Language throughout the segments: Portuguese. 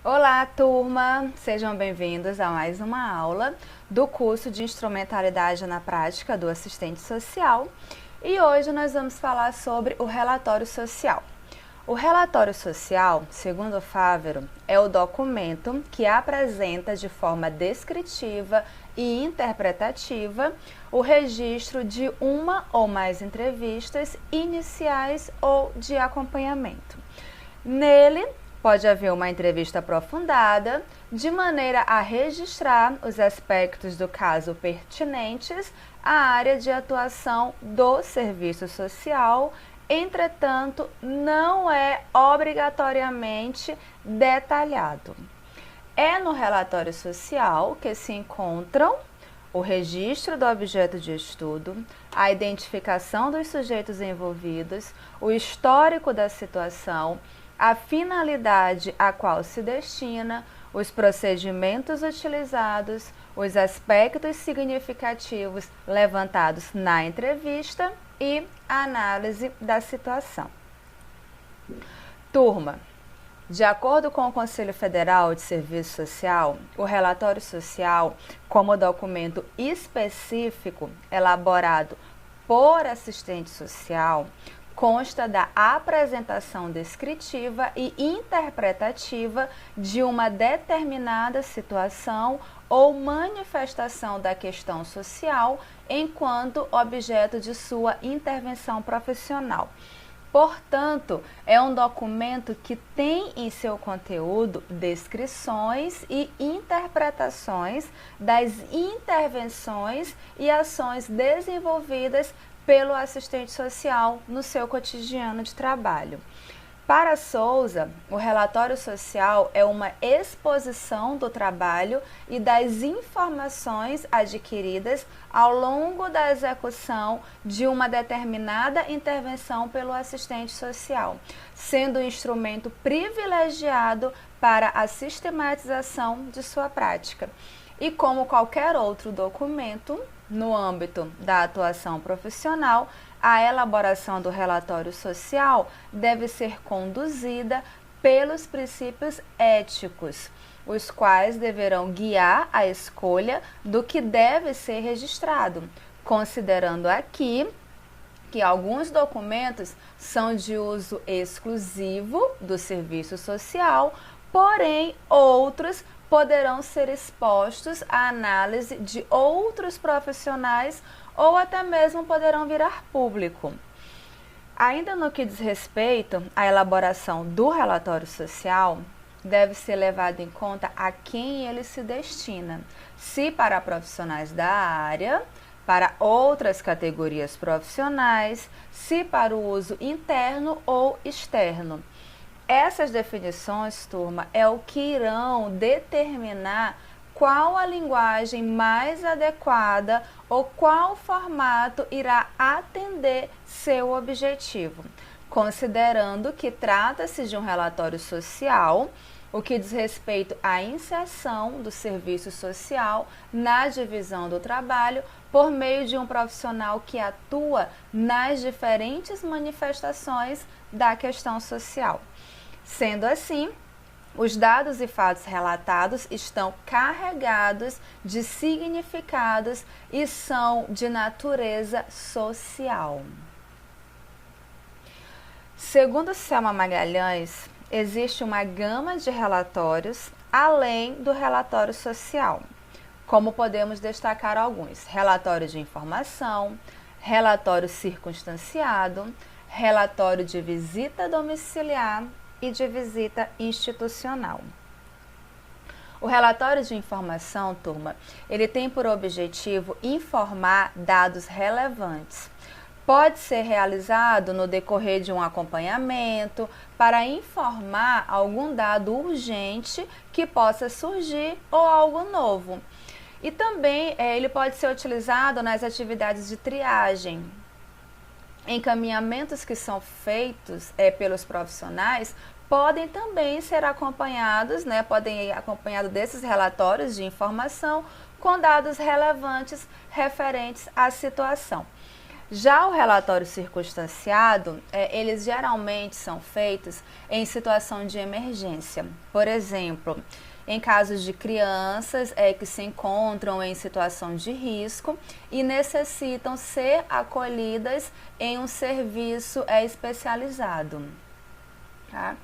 Olá, turma! Sejam bem-vindos a mais uma aula do curso de Instrumentalidade na Prática do Assistente Social. E hoje nós vamos falar sobre o relatório social. O relatório social, segundo Fávero, é o documento que apresenta de forma descritiva e interpretativa o registro de uma ou mais entrevistas iniciais ou de acompanhamento. Nele, pode haver uma entrevista aprofundada, de maneira a registrar os aspectos do caso pertinentes à área de atuação do serviço social. Entretanto, não é obrigatoriamente detalhado. É no relatório social que se encontram o registro do objeto de estudo, a identificação dos sujeitos envolvidos, o histórico da situação, a finalidade a qual se destina, os procedimentos utilizados, os aspectos significativos levantados na entrevista e a análise da situação. Turma, de acordo com o Conselho Federal de Serviço Social, o relatório social, como documento específico elaborado por assistente social, consta da apresentação descritiva e interpretativa de uma determinada situação ou manifestação da questão social enquanto objeto de sua intervenção profissional. Portanto, é um documento que tem em seu conteúdo descrições e interpretações das intervenções e ações desenvolvidas pelo assistente social no seu cotidiano de trabalho. Para Souza, o relatório social é uma exposição do trabalho e das informações adquiridas ao longo da execução de uma determinada intervenção pelo assistente social, sendo um instrumento privilegiado para a sistematização de sua prática. E como qualquer outro documento, no âmbito da atuação profissional, a elaboração do relatório social deve ser conduzida pelos princípios éticos, os quais deverão guiar a escolha do que deve ser registrado, considerando aqui que alguns documentos são de uso exclusivo do serviço social, porém outros poderão ser expostos à análise de outros profissionais ou até mesmo poderão virar público. Ainda no que diz respeito à elaboração do relatório social, deve ser levado em conta a quem ele se destina, se para profissionais da área, para outras categorias profissionais, se para o uso interno ou externo. Essas definições, turma, é o que irão determinar qual a linguagem mais adequada ou qual formato irá atender seu objetivo, considerando que trata-se de um relatório social, o que diz respeito à inserção do serviço social na divisão do trabalho por meio de um profissional que atua nas diferentes manifestações da questão social. Sendo assim, os dados e fatos relatados estão carregados de significados e são de natureza social. Segundo Selma Magalhães, existe uma gama de relatórios além do relatório social, como podemos destacar alguns: relatório de informação, relatório circunstanciado, relatório de visita domiciliar e de visita institucional. O relatório de informação, turma, ele tem por objetivo informar dados relevantes. Pode ser realizado no decorrer de um acompanhamento para informar algum dado urgente que possa surgir ou algo novo. E também ele pode ser utilizado nas atividades de triagem. Encaminhamentos que são feitos pelos profissionais podem também ser acompanhados, podem ir acompanhados desses relatórios de informação com dados relevantes referentes à situação. Já o relatório circunstanciado, eles geralmente são feitos em situação de emergência. Por exemplo, em casos de crianças que se encontram em situação de risco e necessitam ser acolhidas em um serviço especializado. Tá?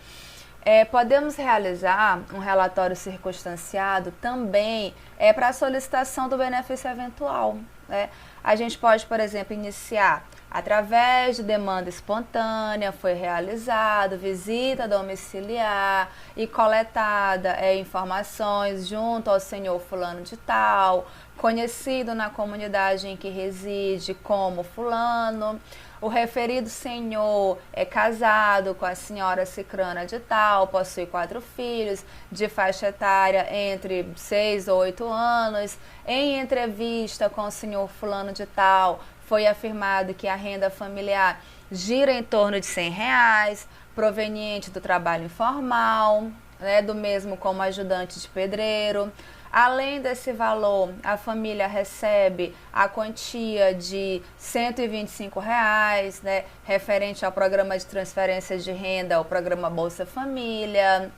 Podemos realizar um relatório circunstanciado também para solicitação do benefício eventual. Né? A gente pode, por exemplo, iniciar através de demanda espontânea, foi realizado visita domiciliar e coletada informações junto ao senhor fulano de tal, conhecido na comunidade em que reside como fulano. O referido senhor é casado com a senhora cicrana de tal, possui 4 filhos, de faixa etária entre 6 ou 8 anos. Em entrevista com o senhor fulano de tal, foi afirmado que a renda familiar gira em torno de R$100, proveniente do trabalho informal, né, do mesmo como ajudante de pedreiro. Além desse valor, a família recebe a quantia de R$125, né, referente ao programa de transferência de renda, o programa Bolsa Família.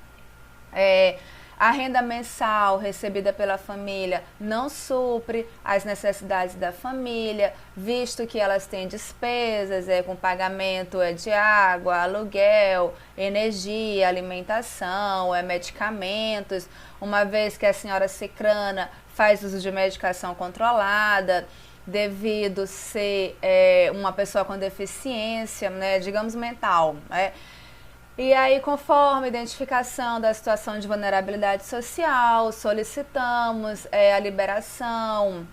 A renda mensal recebida pela família não supre as necessidades da família, visto que elas têm despesas com pagamento de água, aluguel, energia, alimentação, medicamentos, uma vez que a senhora cicrana faz uso de medicação controlada, devido ser uma pessoa com deficiência, né, digamos mental, né? E aí, conforme a identificação da situação de vulnerabilidade social, solicitamos a liberação,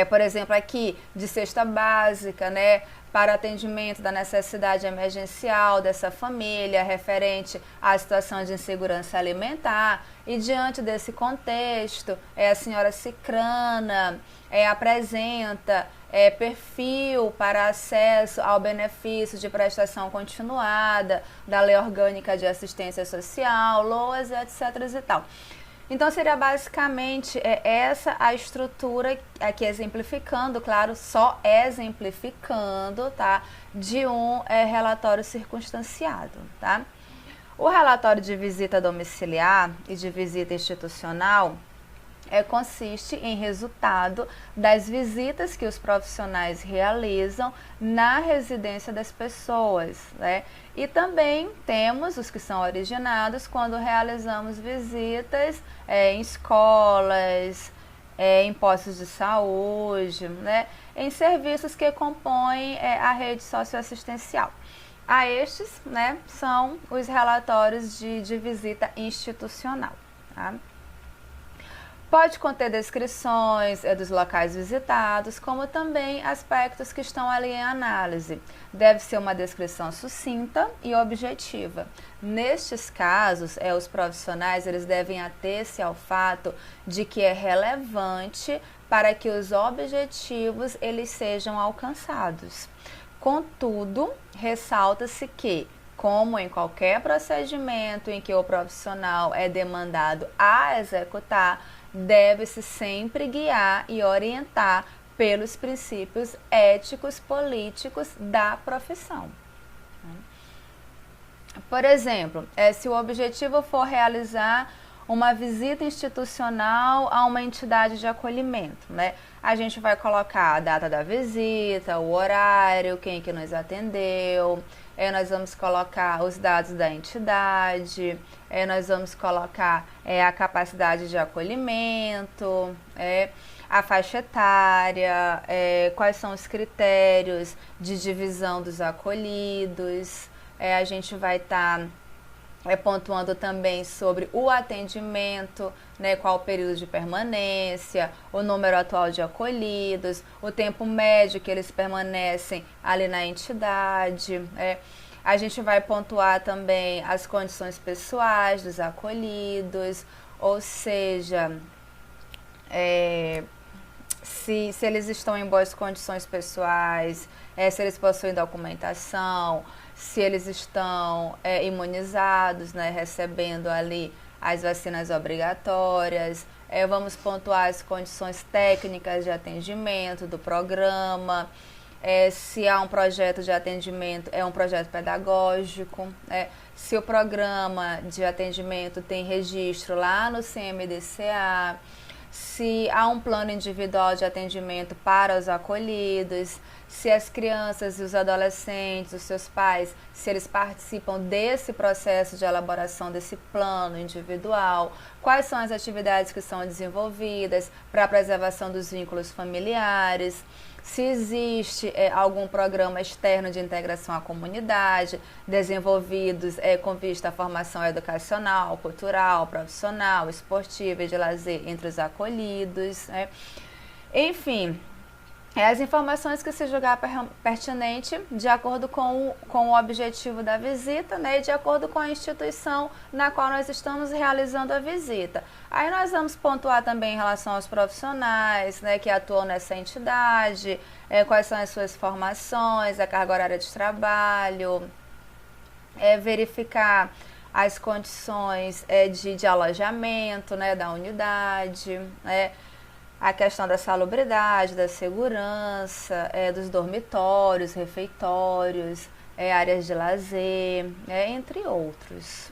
por exemplo, aqui, de cesta básica, né, para atendimento da necessidade emergencial dessa família, referente à situação de insegurança alimentar. E diante desse contexto, a senhora cicrana apresenta perfil para acesso ao benefício de prestação continuada da Lei Orgânica de Assistência Social, LOAS, etc. e tal. Então, seria basicamente essa a estrutura, aqui exemplificando, claro, só exemplificando, tá, de um relatório circunstanciado, tá? O relatório de visita domiciliar e de visita institucional consiste em resultado das visitas que os profissionais realizam na residência das pessoas, né? E também temos os que são originados quando realizamos visitas em escolas, em postos de saúde, né? Em serviços que compõem a rede socioassistencial. A estes, né, são os relatórios de visita institucional, tá? Pode conter descrições dos locais visitados, como também aspectos que estão ali em análise. Deve ser uma descrição sucinta e objetiva. Nestes casos, os profissionais eles devem ater-se ao fato de que é relevante para que os objetivos eles sejam alcançados. Contudo, ressalta-se que, como em qualquer procedimento em que o profissional é demandado a executar, deve-se sempre guiar e orientar pelos princípios éticos políticos da profissão. Por exemplo, se o objetivo for realizar uma visita institucional a uma entidade de acolhimento, né? A gente vai colocar a data da visita, o horário, quem que nos atendeu, nós vamos colocar os dados da entidade, nós vamos colocar a capacidade de acolhimento, a faixa etária, quais são os critérios de divisão dos acolhidos. A gente vai estar pontuando também sobre o atendimento, né, qual o período de permanência, o número atual de acolhidos, o tempo médio que eles permanecem ali na entidade. A gente vai pontuar também as condições pessoais dos acolhidos, ou seja, se eles estão em boas condições pessoais, se eles possuem documentação, se eles estão imunizados, né, recebendo ali as vacinas obrigatórias. Vamos pontuar as condições técnicas de atendimento do programa, se há um projeto de atendimento, é um projeto pedagógico, se o programa de atendimento tem registro lá no CMDCA, se há um plano individual de atendimento para os acolhidos, se as crianças e os adolescentes, os seus pais, se eles participam desse processo de elaboração desse plano individual, quais são as atividades que são desenvolvidas para a preservação dos vínculos familiares, se existe algum programa externo de integração à comunidade, desenvolvidos com vista à formação educacional, cultural, profissional, esportiva e de lazer entre os acolhidos. Enfim, as informações que se julgar pertinente de acordo com o objetivo da visita, e de acordo com a instituição na qual nós estamos realizando a visita. Aí nós vamos pontuar também em relação aos profissionais, que atuam nessa entidade, quais são as suas formações, a carga horária de trabalho, verificar as condições de alojamento, da unidade, a questão da salubridade, da segurança, dos dormitórios, refeitórios, áreas de lazer, entre outros.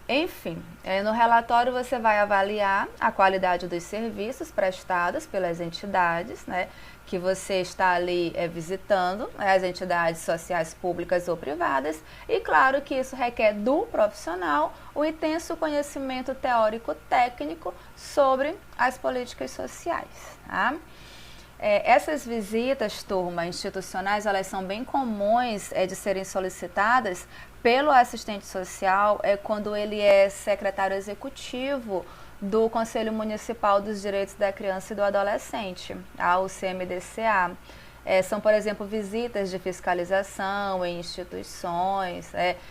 Enfim, no relatório você vai avaliar a qualidade dos serviços prestados pelas entidades, que você está ali visitando, as entidades sociais públicas ou privadas, e claro que isso requer do profissional o intenso conhecimento teórico-técnico sobre as políticas sociais, tá? Essas visitas, turma, institucionais, elas são bem comuns de serem solicitadas pelo assistente social quando ele é secretário executivo do Conselho Municipal dos Direitos da Criança e do Adolescente, o CMDCA. São, por exemplo, visitas de fiscalização em instituições,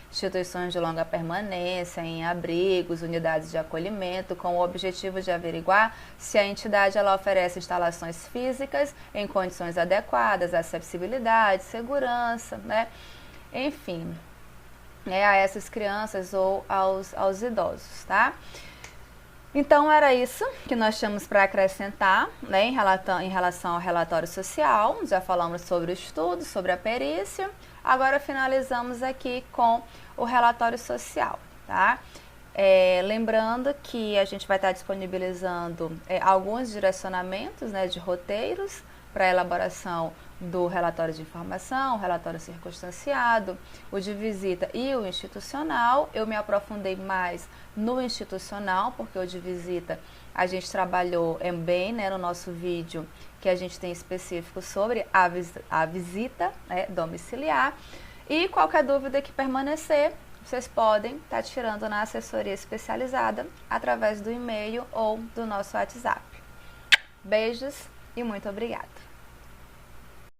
instituições de longa permanência, em abrigos, unidades de acolhimento, com o objetivo de averiguar se a entidade ela oferece instalações físicas em condições adequadas, acessibilidade, segurança, enfim, a essas crianças ou aos idosos, tá? Então, era isso que nós tínhamos para acrescentar, em relação ao relatório social. Já falamos sobre o estudo, sobre a perícia. Agora, finalizamos aqui com o relatório social, tá? Lembrando que a gente vai estar disponibilizando alguns direcionamentos, de roteiros para a elaboração do relatório de informação, relatório circunstanciado, o de visita e o institucional. Eu me aprofundei mais no institucional, porque o de visita a gente trabalhou bem, no nosso vídeo que a gente tem específico sobre a visita domiciliar. E qualquer dúvida que permanecer, vocês podem estar tirando na assessoria especializada através do e-mail ou do nosso WhatsApp. Beijos e muito obrigada!